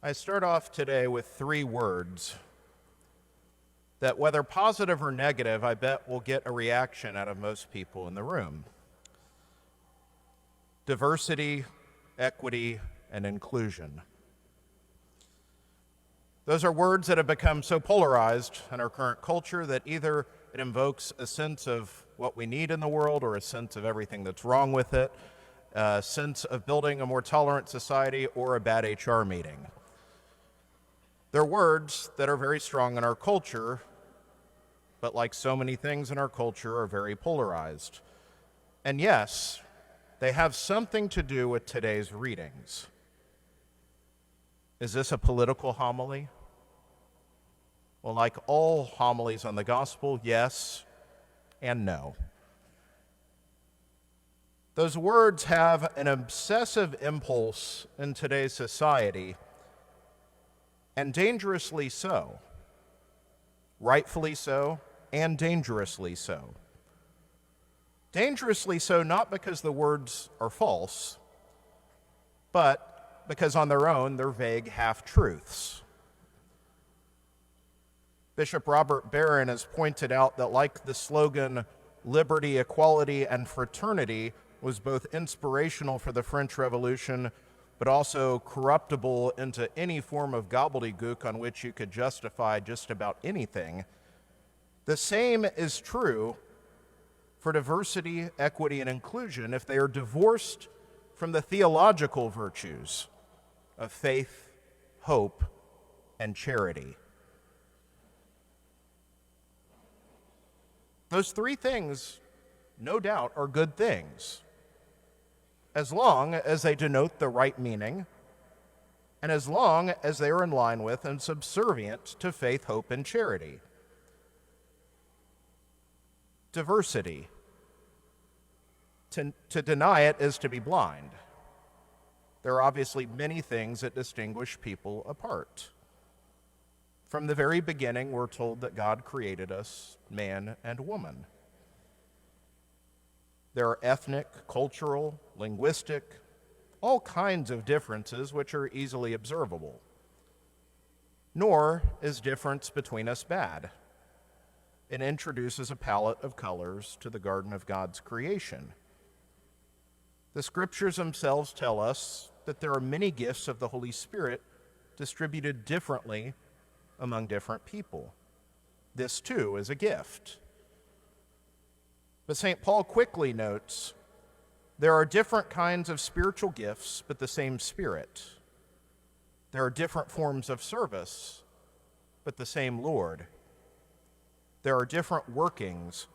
I start off today with 3 words that, whether positive or negative, I bet will get a reaction out of most people in the room. Diversity, equity, and inclusion. Those are words that have become so polarized in our current culture that either it invokes a sense of what we need in the world or a sense of everything that's wrong with it, a sense of building a more tolerant society, or a bad HR meeting. They're words that are very strong in our culture, but like so many things in our culture, are very polarized. And yes, they have something to do with today's readings. Is this a political homily? Well, like all homilies on the gospel, yes and no. Those words have an obsessive impulse in today's society, and dangerously so. Rightfully so, and dangerously so. Dangerously so not because the words are false, but because on their own they're vague half-truths. Bishop Robert Barron has pointed out that like the slogan, liberty, equality, and fraternity was both inspirational for the French Revolution, but also corruptible into any form of gobbledygook on which you could justify just about anything, the same is true for diversity, equity, and inclusion if they are divorced from the theological virtues of faith, hope, and charity. Those 3 things, no doubt, are good things, as long as they denote the right meaning, and as long as they are in line with and subservient to faith, hope, and charity. Diversity. To deny it is to be blind. There are obviously many things that distinguish people apart. From the very beginning, we're told that God created us, man and woman. There are ethnic, cultural, linguistic, all kinds of differences which are easily observable. Nor is difference between us bad. It introduces a palette of colors to the garden of God's creation. The scriptures themselves tell us that there are many gifts of the Holy Spirit distributed differently among different people. This too is a gift. But St. Paul quickly notes, there are different kinds of spiritual gifts, but the same Spirit. There are different forms of service, but the same Lord. There are different workings,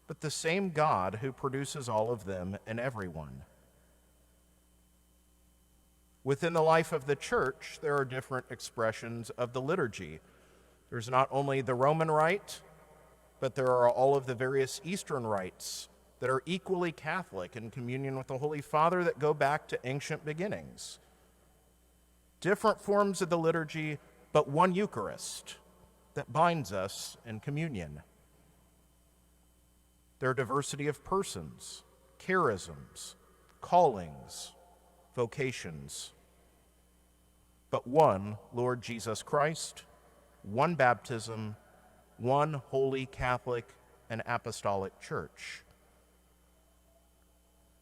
but the same God who produces all of them in everyone. Within the life of the church, there are different expressions of the liturgy. There's not only the Roman rite, but there are all of the various Eastern rites that are equally Catholic in communion with the Holy Father that go back to ancient beginnings. Different forms of the liturgy, but one Eucharist that binds us in communion. There are diversity of persons, charisms, callings, vocations, but one Lord Jesus Christ, one baptism, one holy Catholic and apostolic church.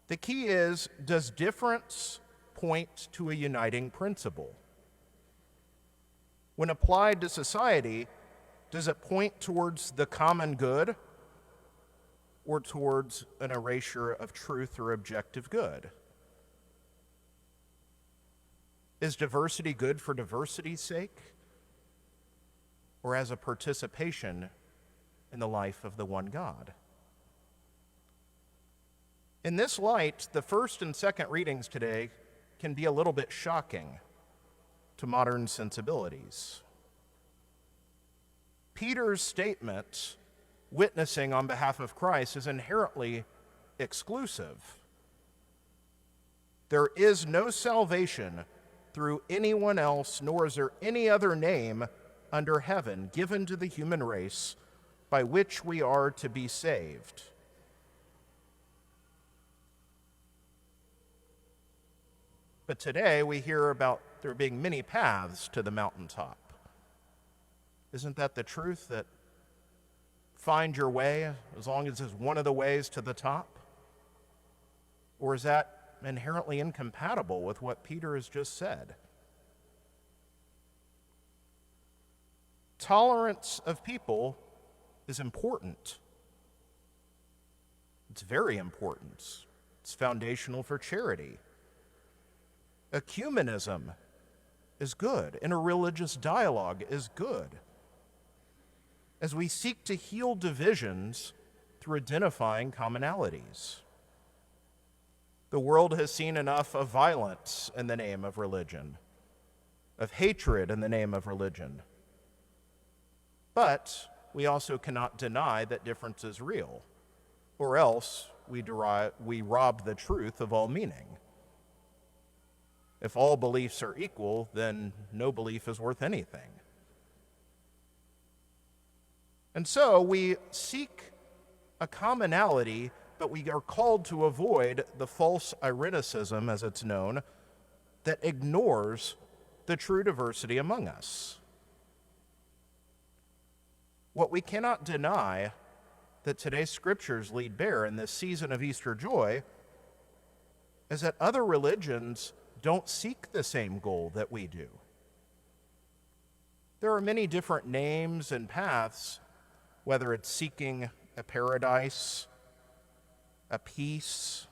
The key is, does difference point to a uniting principle? When applied to society, does it point towards the common good or towards an erasure of truth or objective good? Is diversity good for diversity's sake, or as a participation in the life of the one God? In this light, the first and second readings today can be a little bit shocking to modern sensibilities. Peter's statement, witnessing on behalf of Christ, is inherently exclusive. There is no salvation through anyone else, nor is there any other name under heaven given to the human race by which we are to be saved. But today we hear about there being many paths to the mountaintop. Isn't that the truth, that find your way as long as it's one of the ways to the top? Or is that inherently incompatible with what Peter has just said? Tolerance of people is important. It's very important. It's foundational for charity. Ecumenism is good. Interreligious dialogue is good. As we seek to heal divisions through identifying commonalities. The world has seen enough of violence in the name of religion, of hatred in the name of religion. But we also cannot deny that difference is real, or else we rob the truth of all meaning. If all beliefs are equal, then no belief is worth anything. And so we seek a commonality, but we are called to avoid the false irenicism, as it's known, that ignores the true diversity among us. What we cannot deny that today's scriptures lead bare in this season of Easter joy is that other religions don't seek the same goal that we do. There are many different names and paths, whether it's seeking a paradise, a peace,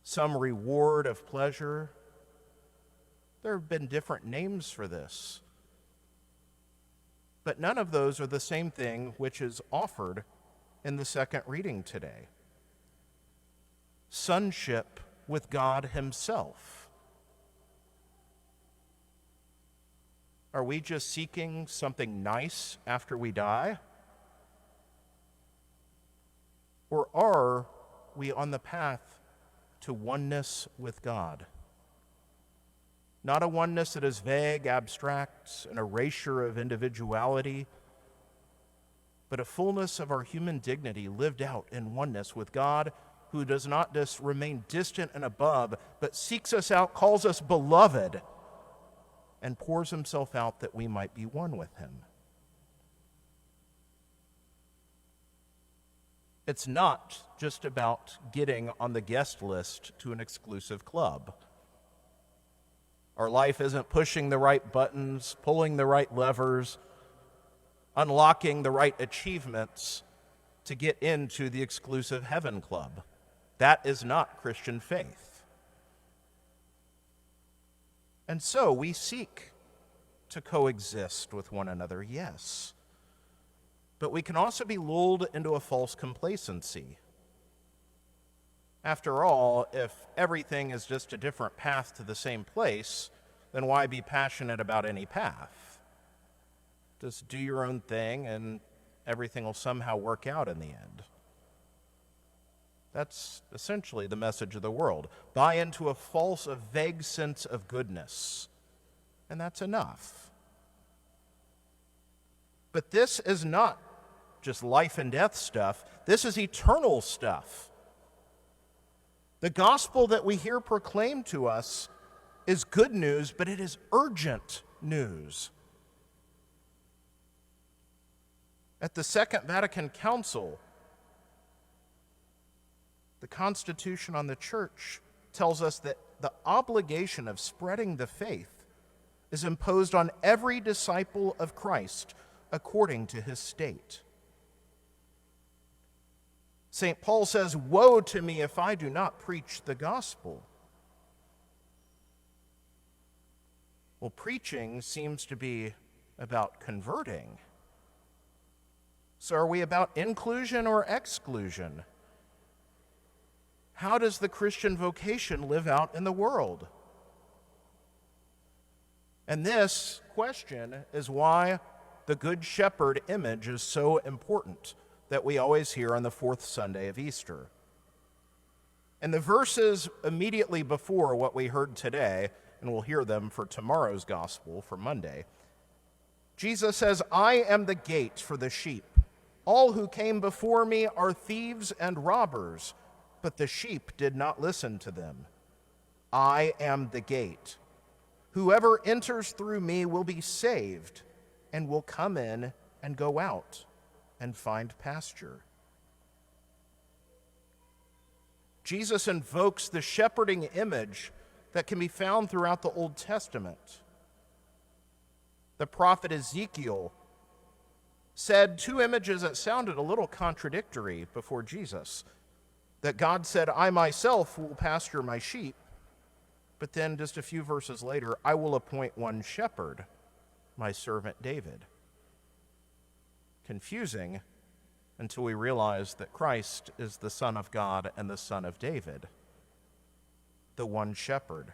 some reward of pleasure. There have been different names for this. But none of those are the same thing which is offered in the second reading today. Sonship with God Himself. Are we just seeking something nice after we die? Or are we on the path to oneness with God? Not a oneness that is vague, abstract, an erasure of individuality, but a fullness of our human dignity lived out in oneness with God, who does not just remain distant and above, but seeks us out, calls us beloved, and pours Himself out that we might be one with Him. It's not just about getting on the guest list to an exclusive club. Our life isn't pushing the right buttons, pulling the right levers, unlocking the right achievements to get into the exclusive heaven club. That is not Christian faith. And so we seek to coexist with one another, yes. But we can also be lulled into a false complacency. After all, if everything is just a different path to the same place, then why be passionate about any path? Just do your own thing and everything will somehow work out in the end. That's essentially the message of the world. Buy into a false, a vague sense of goodness, and that's enough. But this is not just life and death stuff. This is eternal stuff. The gospel that we hear proclaimed to us is good news, but it is urgent news. At the Second Vatican Council, the Constitution on the Church tells us that the obligation of spreading the faith is imposed on every disciple of Christ according to his state. St. Paul says, "Woe to me if I do not preach the gospel." Well, preaching seems to be about converting. So are we about inclusion or exclusion? How does the Christian vocation live out in the world? And this question is why the Good Shepherd image is so important that we always hear on the fourth Sunday of Easter. And the verses immediately before what we heard today, and we'll hear them for tomorrow's gospel for Monday, Jesus says, "I am the gate for the sheep. All who came before me are thieves and robbers, but the sheep did not listen to them. I am the gate. Whoever enters through me will be saved and will come in and go out and find pasture. Jesus invokes the shepherding image that can be found throughout the Old Testament. The prophet Ezekiel said two images that sounded a little contradictory before Jesus. That God said, I myself will pasture my sheep, but then just a few verses later, I will appoint one shepherd, my servant David. Confusing until we realize that Christ is the Son of God and the Son of David, the one shepherd.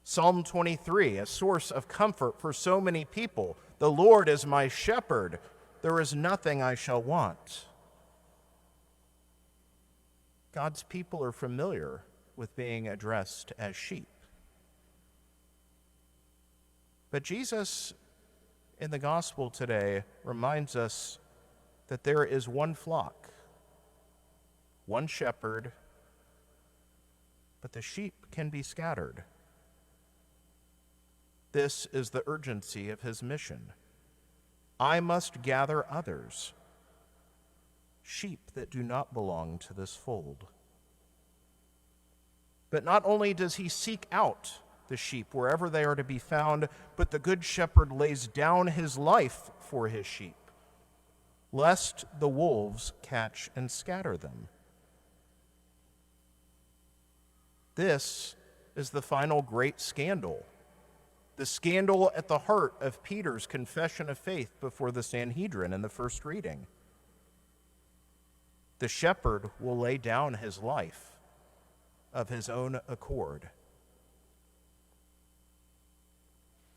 Psalm 23, a source of comfort for so many people. The Lord is my shepherd. There is nothing I shall want. God's people are familiar with being addressed as sheep. But Jesus, in the gospel today, reminds us that there is one flock, one shepherd, but the sheep can be scattered. This is the urgency of his mission. I must gather others, sheep that do not belong to this fold. But not only does he seek out the sheep wherever they are to be found, but the good shepherd lays down his life for his sheep, lest the wolves catch and scatter them. This is the final great scandal, the scandal at the heart of Peter's confession of faith before the Sanhedrin in the first reading. The shepherd will lay down his life of his own accord.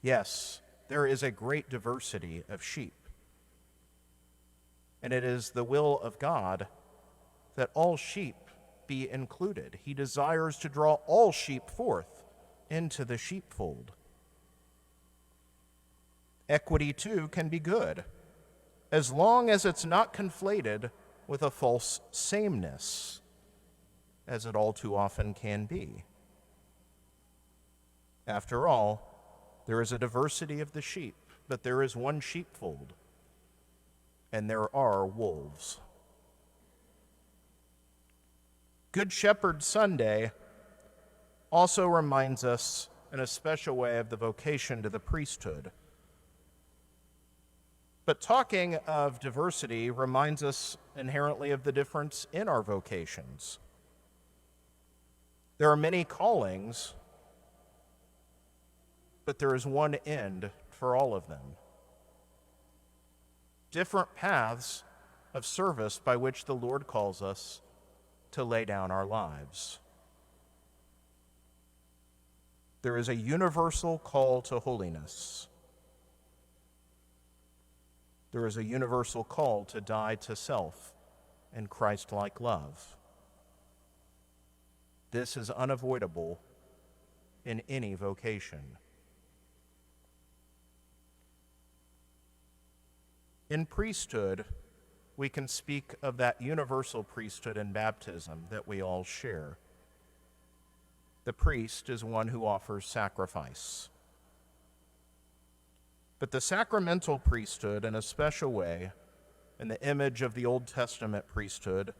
Yes, there is a great diversity of sheep, and it is the will of God that all sheep be included. He desires to draw all sheep forth into the sheepfold. Equity, too, can be good, as long as it's not conflated with a false sameness, as it all too often can be. After all, there is a diversity of the sheep, but there is one sheepfold, and there are wolves. Good Shepherd Sunday also reminds us in a special way of the vocation to the priesthood. But talking of diversity reminds us inherently of the difference in our vocations. There are many callings, but there is one end for all of them. Different paths of service by which the Lord calls us to lay down our lives. There is a universal call to holiness. There is a universal call to die to self in Christ-like love. This is unavoidable in any vocation. In priesthood, we can speak of that universal priesthood in baptism that we all share. The priest is one who offers sacrifice. But the sacramental priesthood, in a special way, in the image of the Old Testament priesthood,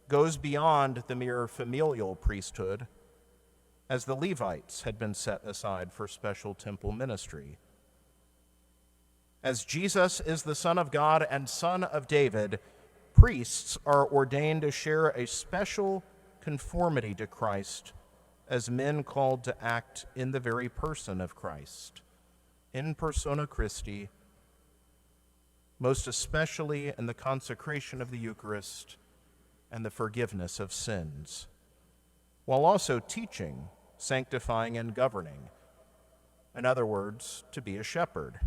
goes beyond the mere familial priesthood, as the Levites had been set aside for special temple ministry. As Jesus is the Son of God and Son of David, priests are ordained to share a special conformity to Christ as men called to act in the very person of Christ, in persona Christi, most especially in the consecration of the Eucharist and the forgiveness of sins, while also teaching, sanctifying, and governing. In other words, to be a shepherd.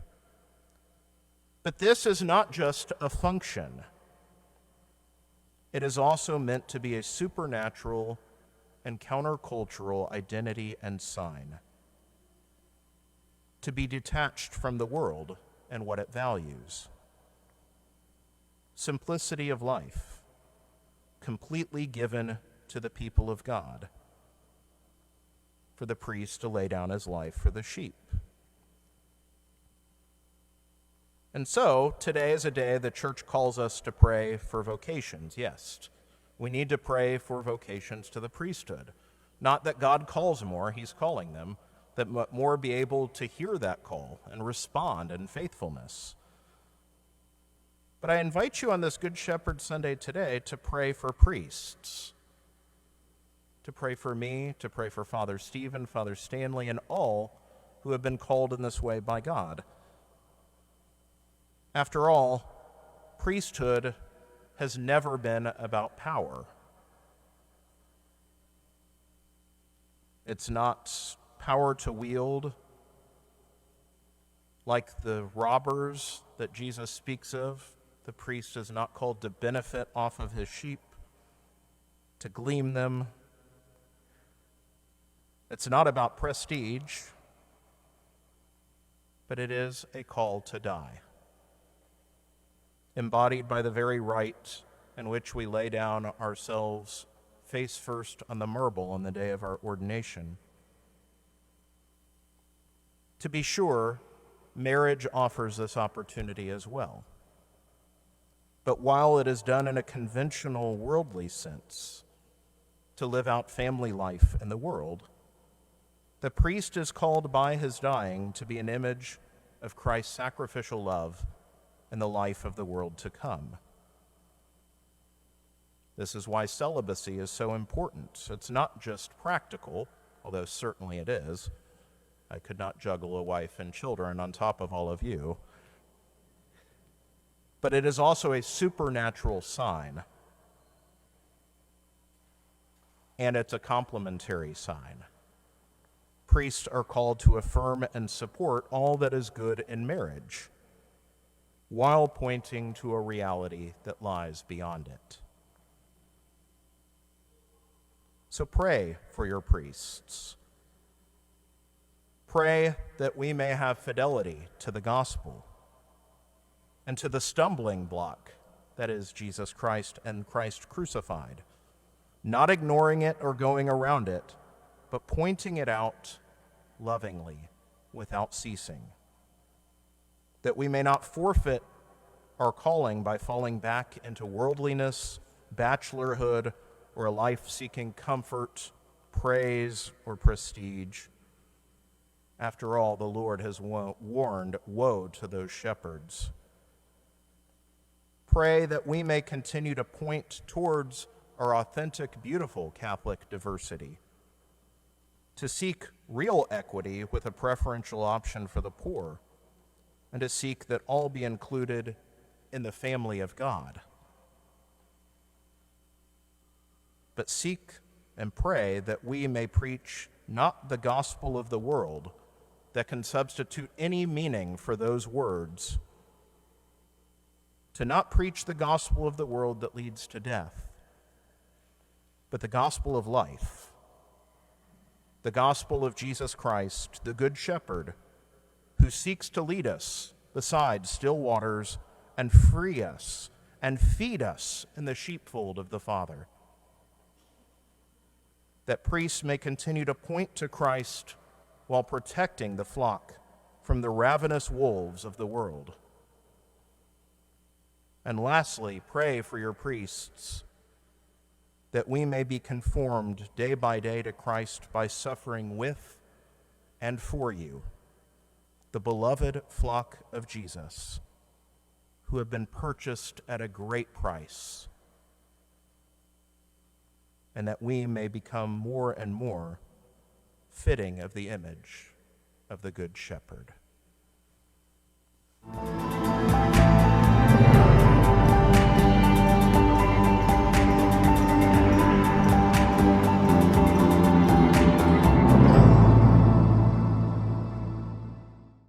But this is not just a function. It is also meant to be a supernatural and countercultural identity and sign, to be detached from the world and what it values. Simplicity of life, completely given to the people of God. for the priest to lay down his life for the sheep. And so, today is a day the church calls us to pray for vocations. Yes, we need to pray for vocations to the priesthood. Not that God calls more, he's calling them, that more be able to hear that call and respond in faithfulness. But I invite you on this Good Shepherd Sunday today to pray for priests, to pray for me, to pray for Father Stephen, Father Stanley, and all who have been called in this way by God. After all, priesthood has never been about power. It's not power to wield like the robbers that Jesus speaks of. The priest is not called to benefit off of his sheep, to glean them. It's not about prestige, but it is a call to die, embodied by the very rite in which we lay down ourselves face first on the marble on the day of our ordination. To be sure, marriage offers this opportunity as well. But while it is done in a conventional worldly sense, to live out family life in the world, the priest is called by his dying to be an image of Christ's sacrificial love in the life of the world to come. This is why celibacy is so important. It's not just practical, although certainly it is. I could not juggle a wife and children on top of all of you. But it is also a supernatural sign, and it's a complementary sign. Priests are called to affirm and support all that is good in marriage, while pointing to a reality that lies beyond it. So pray for your priests. Pray that we may have fidelity to the gospel and to the stumbling block that is Jesus Christ and Christ crucified, not ignoring it or going around it, but pointing it out lovingly without ceasing, that we may not forfeit our calling by falling back into worldliness, bachelorhood, or a life seeking comfort, praise, or prestige. After all, the Lord has warned, woe to those shepherds. Pray that we may continue to point towards our authentic, beautiful Catholic diversity, to seek real equity with a preferential option for the poor, and to seek that all be included in the family of God. But seek and pray that we may preach not the gospel of the world that can substitute any meaning for those words, to not preach the gospel of the world that leads to death, but the gospel of life, the gospel of Jesus Christ, the Good Shepherd, who seeks to lead us beside still waters and free us and feed us in the sheepfold of the Father. That priests may continue to point to Christ while protecting the flock from the ravenous wolves of the world. And lastly, pray for your priests, that we may be conformed day by day to Christ by suffering with and for you, the beloved flock of Jesus, who have been purchased at a great price, and that we may become more and more fitting of the image of the Good Shepherd.